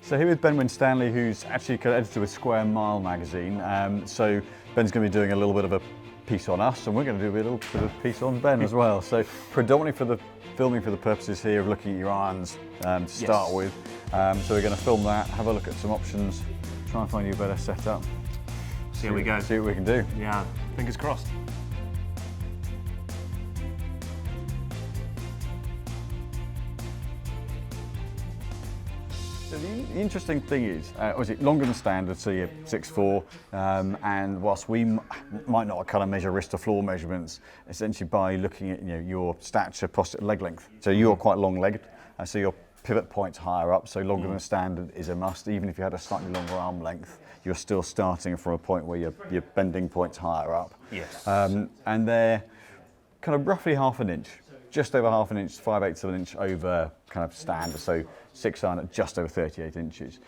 So here with Ben Winstanley, who's actually editor with Square Mile magazine. So Ben's going to be doing a little bit of a piece on us, and we're going to do a little bit of a piece on Ben as well. So predominantly for the filming for the purposes here of looking at your irons to start with. So we're going to film that, have a look at some options, try and find you a better setup. See how we go. See what we can do. Yeah, fingers crossed. So the interesting thing is, obviously longer than standard, so you're 6'4", and whilst we might not kind of measure wrist to floor measurements, essentially by looking at your stature, posture, leg length. So you're quite long-legged, so your pivot point's higher up, so longer than standard is a must. Even if you had a slightly longer arm length, you're still starting from a point where your bending point's higher up. Yes. And they're kind of roughly half an inch, just over half an inch, 5/8 of an inch over kind of standard, so 6 iron at just over 38 inches.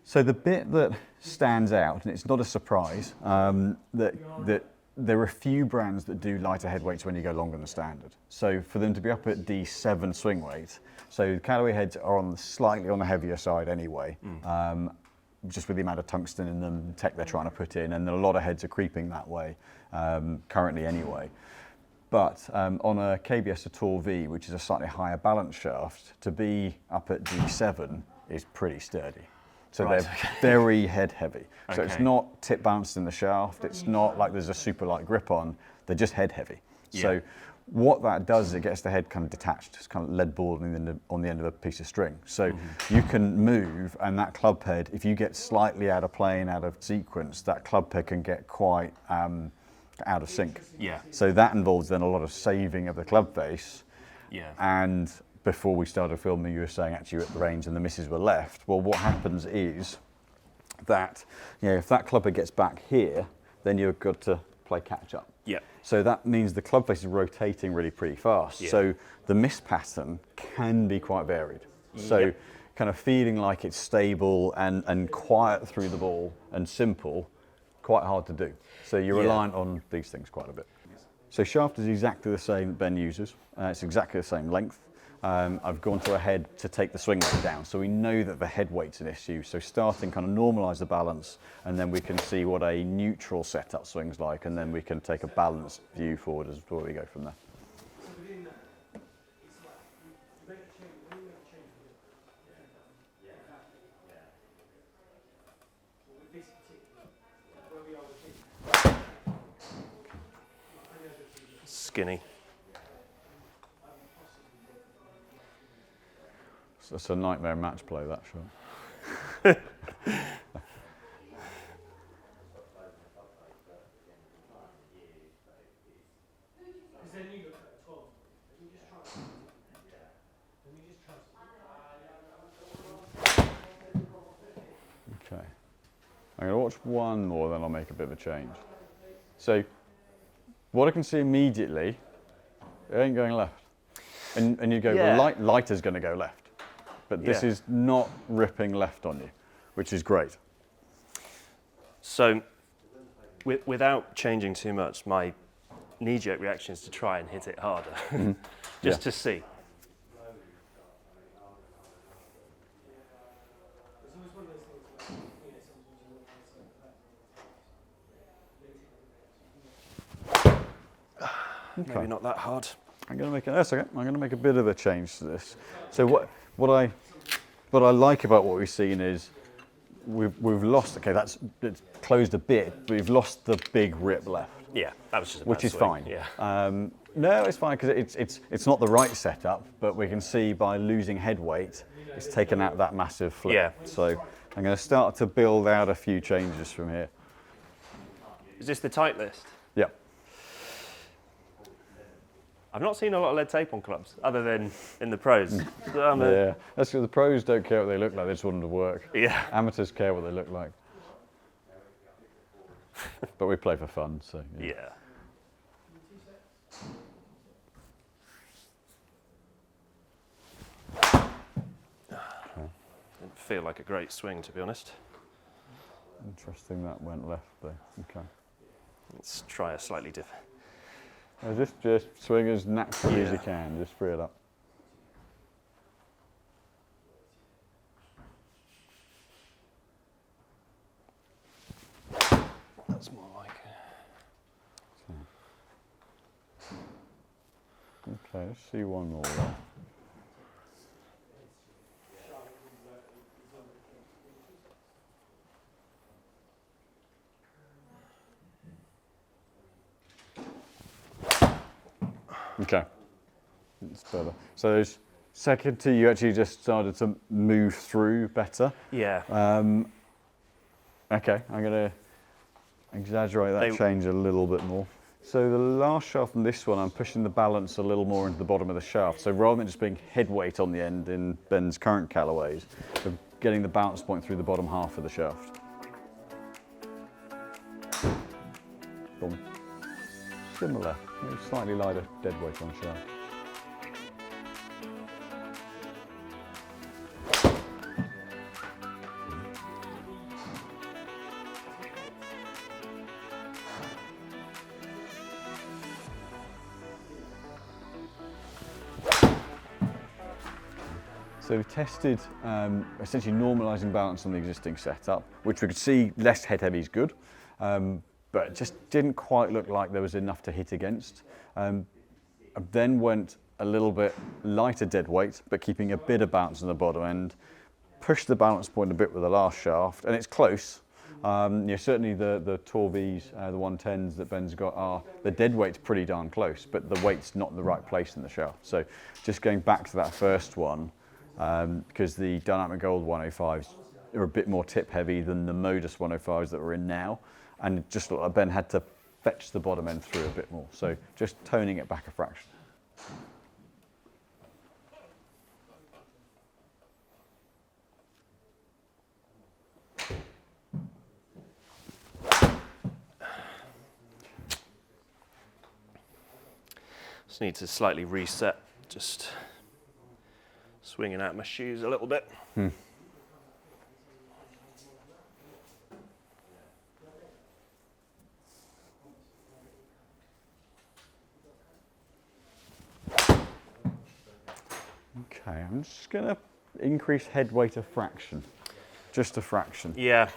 So the bit that stands out, and it's not a surprise, that there are a few brands that do lighter head weights when you go longer than standard. So for them to be up at D7 swing weight, so Callaway heads are slightly on the heavier side anyway, just with the amount of tungsten in them, tech they're trying to put in, and a lot of heads are creeping that way currently anyway. But on a KBS Tour V, which is a slightly higher balance shaft, to be up at D7 is pretty sturdy. So they're very head heavy. So it's not tip balanced in the shaft. It's not like there's a super light grip on. They're just head heavy. Yeah. So what that does is it gets the head kind of detached. It's kind of lead ball on the end of a piece of string. So you can move, and that club head, if you get slightly out of plane, out of sequence, that club head can get quite out of sync. Yeah. So that involves then a lot of saving of the club face. Yeah. And before we started filming, you were saying actually you're at the range and the misses were left. Well, what happens is that if that club head gets back here, then you've got to play catch up. Yeah. So that means the club face is rotating really pretty fast. Yeah. So the miss pattern can be quite varied. So kind of feeling like it's stable and quiet through the ball and simple, quite hard to do. So you're reliant on these things quite a bit. So shaft is exactly the same that Ben uses. It's exactly the same length. I've gone to a head to take the swing weight down. So we know that the head weight's an issue. So starting kind of normalise the balance, and then we can see what a neutral setup swing's like, and then we can take a balanced view forward as before we go from there. Skinny. So it's a nightmare match play, that shot. Okay. I'm going to watch one more, then I'll make a bit of a change. So what I can see immediately, it ain't going left. And you go, well, lighter's going to go left. But this is not ripping left on you, which is great. So without changing too much, my knee-jerk reaction is to try and hit it harder, just to see. Maybe not that hard. I'm going to make that's okay. I'm going to make a bit of a change to this. So what I like about what we've seen is we've lost. Okay, it's closed a bit, but we've lost the big rip left. Yeah, that was just a bad which is swing. fine. Yeah. No, it's fine because it's not the right setup, but we can see by losing head weight, it's taken out that massive flip. Yeah. So I'm going to start to build out a few changes from here. Is this the titleist? Yeah. I've not seen a lot of lead tape on clubs, other than in the pros. Yeah, that's because the pros don't care what they look like, they just want them to work. Yeah. Amateurs care what they look like. But we play for fun, so. Yeah. Didn't feel like a great swing, to be honest. Interesting that went left there. Okay. Let's try a slightly different. Just swing as naturally as you can, just free it up. That's more like it. Okay, let's see one more. Then. Okay, it's better. So those second tee, you actually just started to move through better. Yeah. Okay, I'm going to exaggerate that change a little bit more. So the last shaft on this one, I'm pushing the balance a little more into the bottom of the shaft. So rather than just being head weight on the end in Ben's current Callaways, I'm getting the balance point through the bottom half of the shaft. Boom. Similar, maybe slightly lighter dead weight on shaft. So we tested essentially normalising balance on the existing setup, which we could see less head heavy is good, but it just didn't quite look like there was enough to hit against. I then went a little bit lighter dead weight, but keeping a bit of bounce on the bottom end, pushed the balance point a bit with the last shaft, and it's close. Certainly the Torvies, the 110s that Ben's got the dead weight's pretty darn close, but the weight's not in the right place in the shaft. So just going back to that first one, because the Dynamic Gold 105s are a bit more tip heavy than the Modus 105s that we're in now, and it just looked like Ben had to fetch the bottom end through a bit more. So just toning it back a fraction. Just need to slightly reset, just swinging out my shoes a little bit. Okay, I'm just going to increase head weight a fraction, just a fraction. Yeah.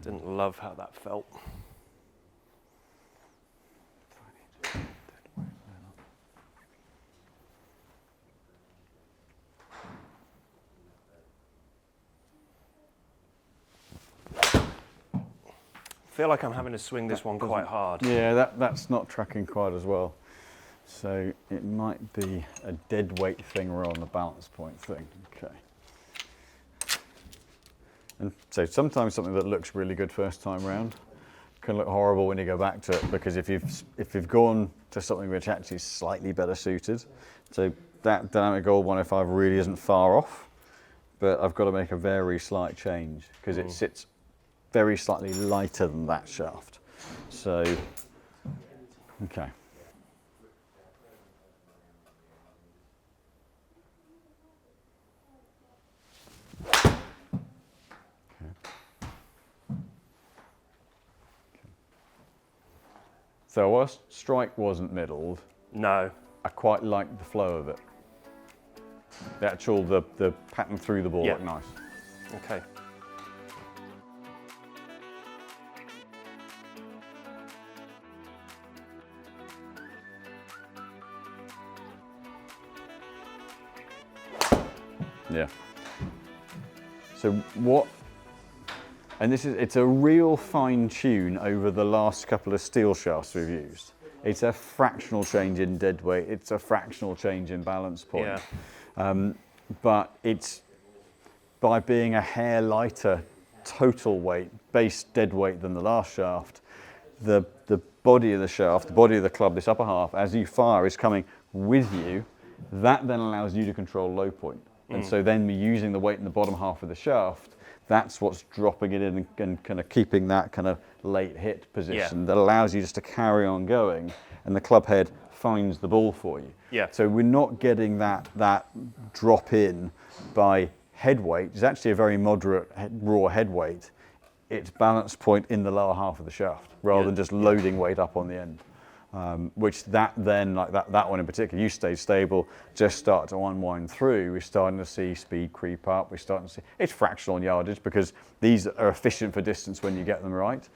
Didn't love how that felt. I feel like I'm having to swing this one quite hard. Yeah, that's not tracking quite as well. So it might be a dead weight thing or on the balance point thing. Okay. And so sometimes something that looks really good first time round can look horrible when you go back to it, because if you've gone to something which actually is slightly better suited, so that Dynamic Gold 105 really isn't far off, but I've got to make a very slight change because it sits very slightly lighter than that shaft. So, okay. So whilst strike wasn't middled, No. I quite liked the flow of it. The actual, the pattern through the ball looked nice. Okay. Yeah. So what, and it's a real fine tune over the last couple of steel shafts we've used. It's a fractional change in dead weight. It's a fractional change in balance point. Yeah. But it's by being a hair lighter total weight, base dead weight than the last shaft, the body of the shaft, the body of the club, this upper half, as you fire is coming with you. That then allows you to control low point. And so then we're using the weight in the bottom half of the shaft. That's what's dropping it in and kind of keeping that kind of late hit position that allows you just to carry on going, and the club head finds the ball for you. Yeah. So we're not getting that drop in by head weight is actually a very moderate raw head weight. It's balance point in the lower half of the shaft rather than just loading weight up on the end. Which that then, like that one in particular, you stayed stable, just start to unwind through. We're starting to see speed creep up. We're starting to see, it's fractional yardage because these are efficient for distance when you get them right.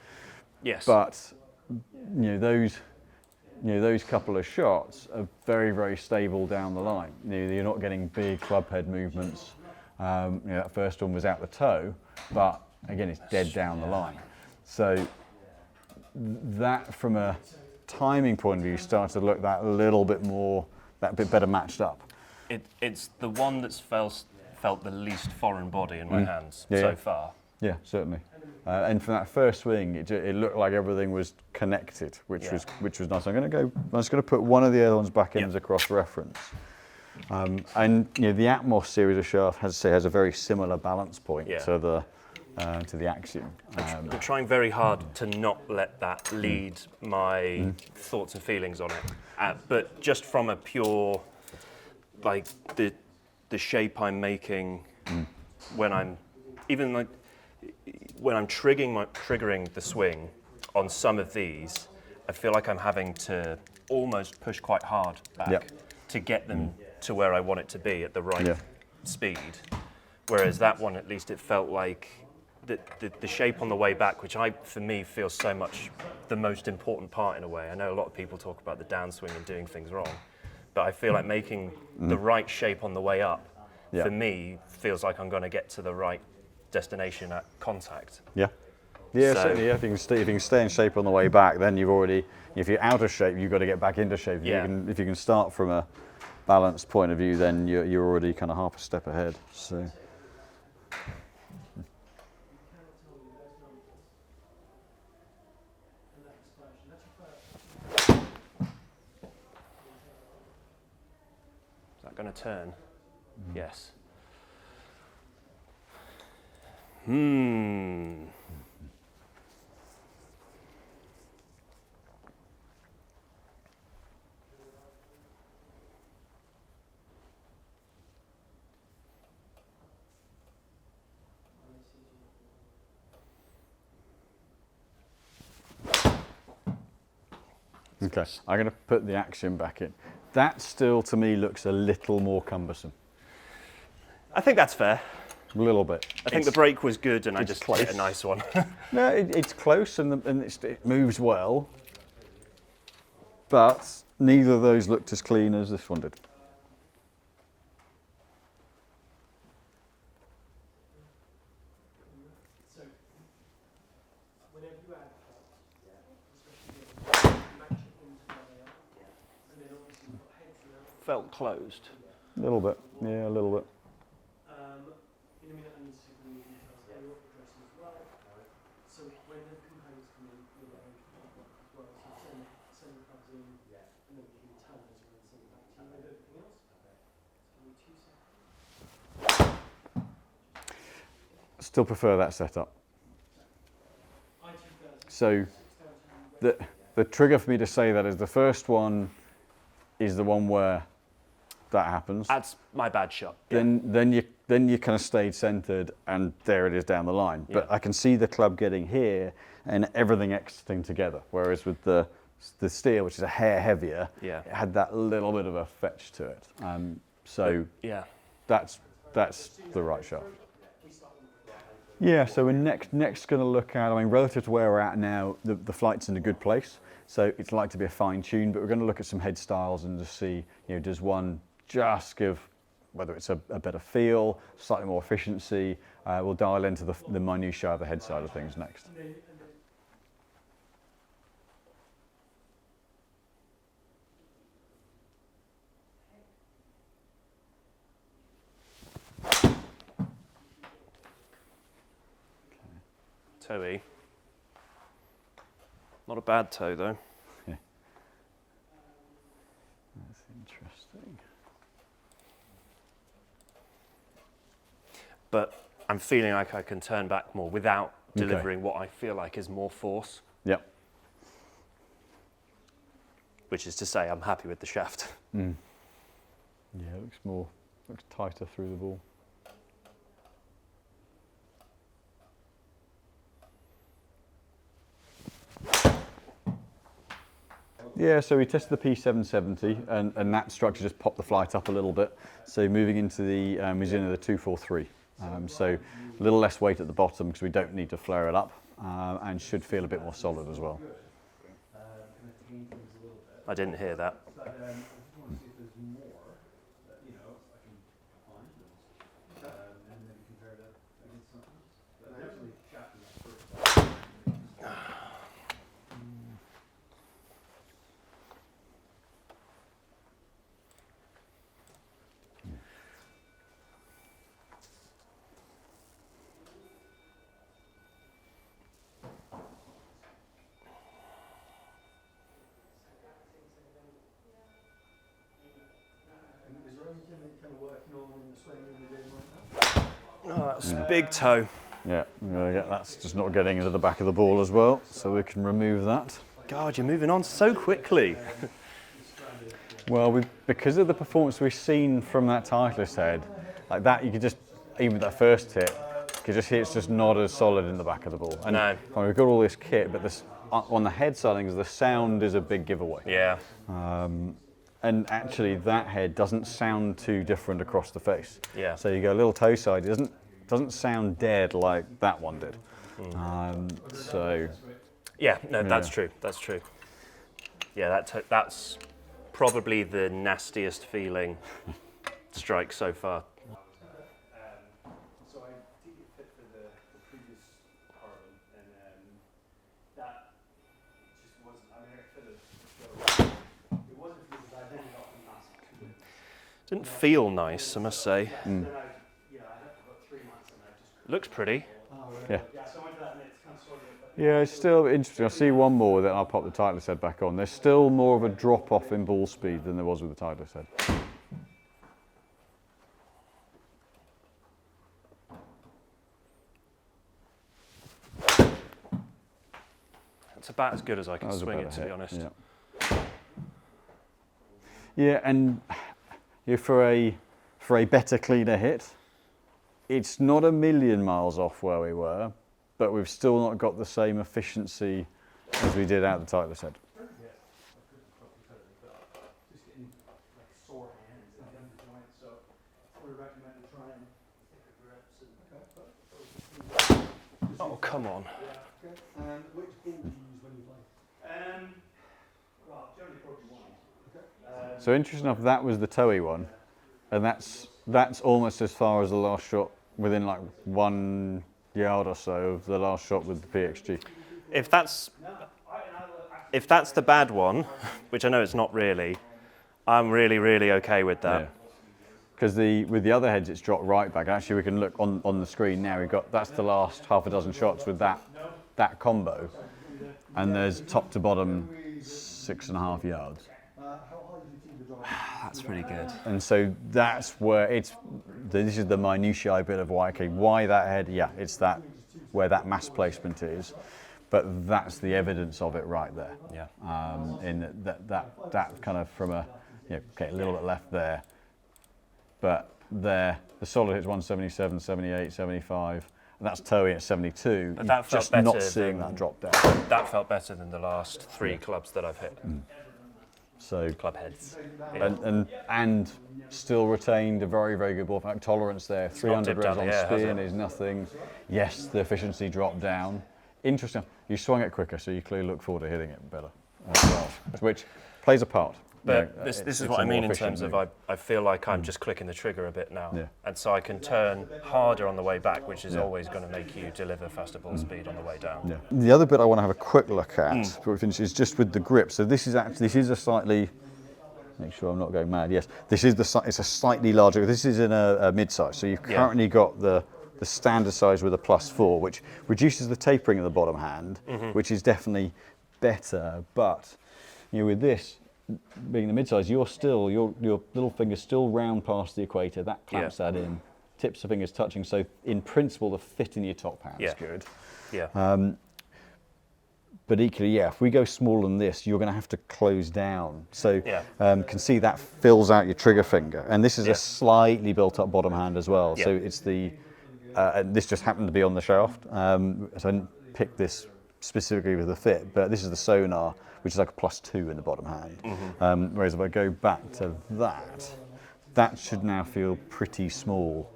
Yes. But those couple of shots are very, very stable down the line. You're not getting big club head movements. That first one was out the toe, but again, it's dead down the line. So that, from a timing point of view, starts to look that little bit more, that bit better matched up. It's the one that's felt the least foreign body in my hands so far. Yeah, certainly. And from that first swing, it looked like everything was connected, which was nice. I'm just going to put one of the other ones back in as a cross reference. And the Atmos series of shaft has a very similar balance point to the Axiom. I'm trying very hard to not let that lead my thoughts and feelings on it. But just from a pure, like the shape I'm making when I'm triggering the swing on some of these, I feel like I'm having to almost push quite hard back to get them to where I want it to be at the right speed. Whereas that one, at least, it felt like the shape on the way back, which for me feels so much the most important part in a way. I know a lot of people talk about the downswing and doing things wrong, but I feel like making the right shape on the way up, for me, feels like I'm going to get to the right destination at contact. Yeah, certainly. Yeah. If you can stay in shape on the way back, then you've already, if you're out of shape, you've got to get back into shape. If you can start from a balance point of view, then you're already kind of half a step ahead. So. Is that going to turn? Yes. Okay, I'm going to put the Axiom back in. That still, to me, looks a little more cumbersome. I think that's fair. A little bit. I think the break was good, and I just hit a nice one. No, it's close, and it moves well, but neither of those looked as clean as this one did. Felt closed. A little bit, yeah, a little bit. Still prefer that setup. So the trigger for me to say that is the first one is the one where that happens. That's my bad shot. Then you kind of stayed centered, and there it is down the line. Yeah. But I can see the club getting here and everything exiting together. Whereas with the steel, which is a hair heavier, it had that little bit of a fetch to it. That's the right shot. Yeah, so we're next going to look at, relative to where we're at now, the flight's in a good place. So it's like to be a fine tune, but we're going to look at some head styles and just see, does one just give, whether it's a better feel, slightly more efficiency. We'll dial into the minutiae of the head side of things next. Toey. Not a bad toe though. Yeah. That's interesting. But I'm feeling like I can turn back more without delivering what I feel like is more force. Yep. Which is to say, I'm happy with the shaft. Yeah, it looks tighter through the ball. Yeah, so we tested the P770, and that structure just popped the flight up a little bit. So moving into the Mizuno, the 243. So a little less weight at the bottom because we don't need to flare it up, and should feel a bit more solid as well. I didn't hear that. Oh, that's big toe. Yeah, that's just not getting into the back of the ball as well, so we can remove that. God, you're moving on so quickly. Well, because of the performance we've seen from that Titleist head, like that, you could just, even with that first hit, you could just hear it's just not as solid in the back of the ball. And No. we've got all this kit, but this, on the head side of things, the sound is a big giveaway. Yeah. And actually, that head doesn't sound too different across the face. Yeah. So you go a little toe side, it doesn't sound dead like that one did. So. Yeah, no, that's true. That's true. Yeah, that's probably the nastiest feeling strike so far. So I did get fit for the previous carbon, and that just wasn't. I mean, I fitted. It wasn't because I didn't got the mask to it. Didn't feel nice, I must say. Then I had about 3 months, and I just. Looks pretty. Yeah. Yeah, so I went to that, and it's kind of sort of. Yeah, it's still interesting. I'll see one more, then I'll pop the Titleist head back on. There's still more of a drop off in ball speed than there was with the Titleist head. It's about as good as I That can was a swing better it, to hit, be honest. Yeah, yeah, and for a better, cleaner hit, it's not a million miles off where we were, but we've still not got the same efficiency as we did out the Titleist head. Just getting like sore hands and down the joint, so I would recommend to try and take the grips and. Oh, come on. Yeah. Okay. And which ball do you use when you play? Well, generally 41. Okay. So interesting enough, that was the toey one, and that's almost as far as the last shot, within like 1 yard or so of the last shot with the PXG. If that's the bad one, which I know it's not really, I'm really, really okay with that. Because with the other heads, it's dropped right back. Actually, we can look on the screen now. That's the last half a dozen shots with that combo, and there's top to bottom 6.5 yards. That's pretty good. And so that's where this is the minutiae bit of why that head. Yeah, it's that where that mass placement is, but that's the evidence of it right there. Yeah. In that kind of from a a little bit left there, but there the solid hit's 177, 78, 75. And that's towing at 72. But that felt just better not seeing than- that drop down. That felt better than the last 3 clubs that I've hit. So Club heads. and still retained a very, very good ball back tolerance there. 300 dipped down revs on the air, has spin it? is nothing. Yes, the efficiency dropped down. Interesting. You swung it quicker, so you clearly look forward to hitting it better as well, which plays a part. But this it's is what a I mean more in efficient terms of move. I feel like I'm just clicking the trigger a bit now. Yeah. And so I can turn harder on the way back, which is always going to make you deliver faster ball speed on the way down. Yeah. The other bit I want to have a quick look at before we finish is just with the grip. So this is a slightly, make sure I'm not going mad. Yes, it's a slightly larger. This is in a mid-size. So you've currently got the standard size with a +4, which reduces the tapering of the bottom hand, which is definitely better. But with this being the mid-size, your little finger's still round past the equator. That clamps that in. Tips of fingers touching. So in principle, the fit in your top hand is good. Yeah. But equally, if we go smaller than this, you're going to have to close down. So can see that fills out your trigger finger. And this is a slightly built up bottom hand as well. So it's and this just happened to be on the shaft. So I didn't pick this specifically with the fit, but this is the sonar, which is like a +2 in the bottom hand. Whereas if I go back to that should now feel pretty small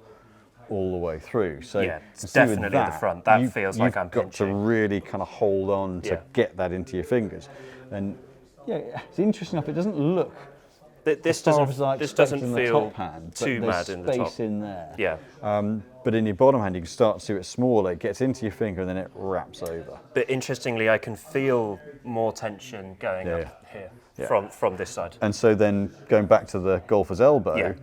all the way through. So yeah, it's definitely the front. That feels like I'm pinching. You've got to really kind of hold on to get that into your fingers. And yeah, it's interesting enough. It doesn't look. This doesn't feel hand, too mad in the top. Space in there. Yeah. But in your bottom hand, you can start to see it smaller. It gets into your finger and then it wraps over. But interestingly, I can feel more tension going up here from this side. And so then going back to the golfer's elbow,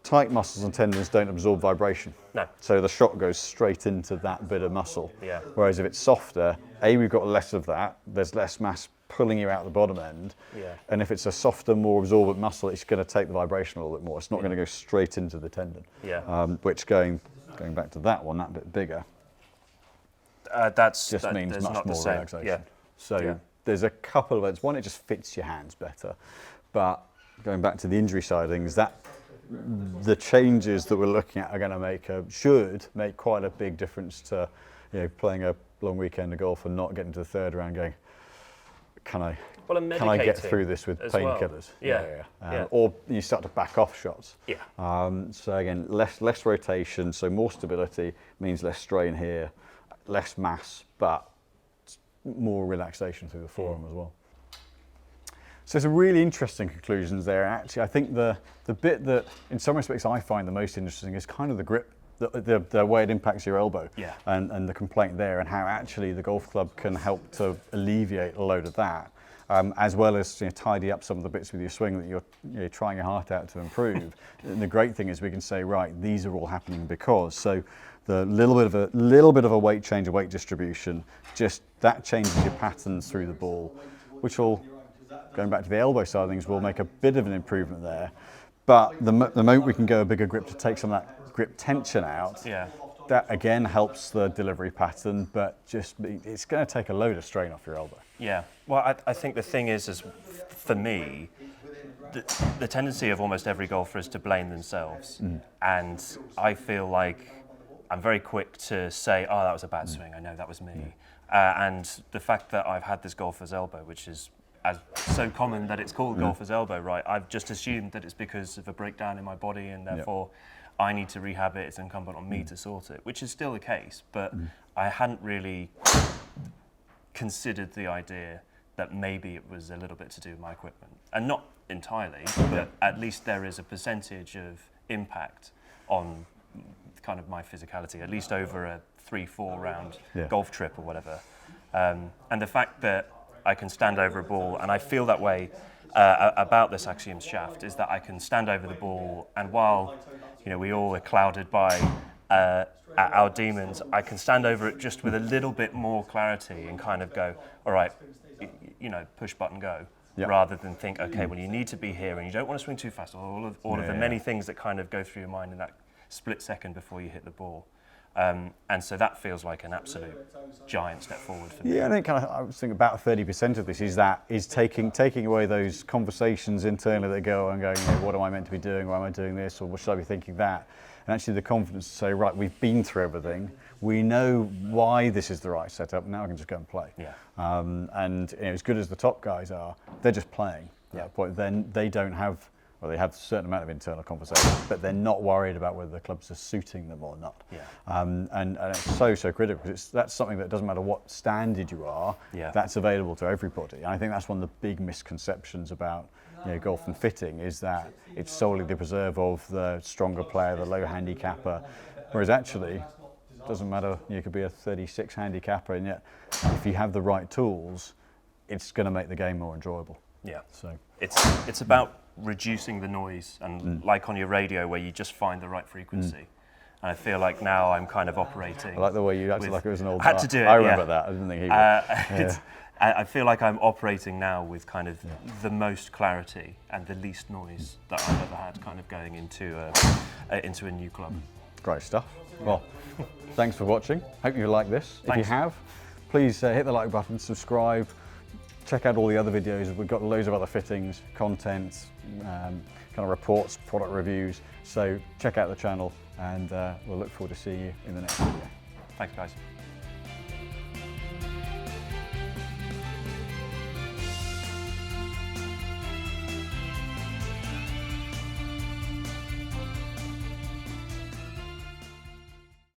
tight muscles and tendons don't absorb vibration. No. So the shot goes straight into that bit of muscle. Yeah. Whereas if it's softer, we've got less of that. There's less mass pulling you out the bottom end. Yeah. And if it's a softer, more absorbent muscle, it's going to take the vibration a little bit more. It's not going to go straight into the tendon. Yeah. Which going back to that one, that bit bigger, means much more relaxation. Yeah. So there's a couple of ways. One, it just fits your hands better. But going back to the injury side of things, the changes that we're looking at are going to should make quite a big difference to, playing a long weekend of golf and not getting to the third round going, can I get through this with painkillers? Well. Or you start to back off shots. Yeah. So again, less rotation, so more stability means less strain here, less mass, but more relaxation through the forearm as well. So some really interesting conclusions there. Actually, I think the bit that, in some respects, I find the most interesting is kind of the grip, the way it impacts your elbow, and the complaint there, and how actually the golf club can help to alleviate a load of that, as well as tidy up some of the bits with your swing that you're trying your heart out to improve. And the great thing is we can say, right, these are all happening because. So the little bit of a weight change, a weight distribution, just that changes your patterns through the ball, which will, going back to the elbow side of things, will make a bit of an improvement there. But the moment we can go a bigger grip to take some of that grip tension out, that again helps the delivery pattern, but it's going to take a load of strain off your elbow. Yeah, well, I think the thing is for me, the tendency of almost every golfer is to blame themselves. And I feel like I'm very quick to say, oh, that was a bad swing, I know that was me. And the fact that I've had this golfer's elbow, which is so common that it's called golfer's elbow, right? I've just assumed that it's because of a breakdown in my body and therefore I need to rehab it. It's incumbent on me to sort it, which is still the case. But I hadn't really considered the idea that maybe it was a little bit to do with my equipment. And not entirely, but at least there is a percentage of impact on kind of my physicality, at least over a 3-4 round golf trip or whatever. And the fact that I can stand over a ball, and I feel that way about this Axiom shaft, is that I can stand over the ball, and while we all are clouded by our demons, I can stand over it just with a little bit more clarity and kind of go, all right, push button go, rather than think, okay, well, you need to be here and you don't want to swing too fast, all of the many things that kind of go through your mind in that split second before you hit the ball. And so that feels like an absolute giant step forward for me. Yeah, I think I was thinking about 30% of this is taking away those conversations internally that go and going, what am I meant to be doing? Why am I doing this? Or should I be thinking that? And actually the confidence to say, right, we've been through everything. We know why this is the right setup. Now I can just go and play. Yeah. And as good as the top guys are, they're just playing at that point. Then they don't have. Well, they have a certain amount of internal conversations, but they're not worried about whether the clubs are suiting them or not. Yeah. And it's so critical because that's something that doesn't matter what standard you are, that's available to everybody. And I think that's one of the big misconceptions about golf and fitting is that it's solely the preserve of the stronger player, the low handicapper, whereas actually it doesn't matter. You could be a 36 handicapper, and yet if you have the right tools, it's going to make the game more enjoyable. Yeah. So it's about reducing the noise, and like on your radio where you just find the right frequency. And I feel like now I'm kind of operating. I like the way you acted like it was an old I had to do it, I remember that. I didn't think he would. I feel like I'm operating now with kind of the most clarity and the least noise that I've ever had kind of going into a new club. Great stuff. Well, thanks for watching. Hope you like this. Thanks. If you have, please hit the like button, subscribe, check out all the other videos. We've got loads of other fittings, content, kind of reports, product reviews. So check out the channel, and we'll look forward to seeing you in the next video. Thanks, guys.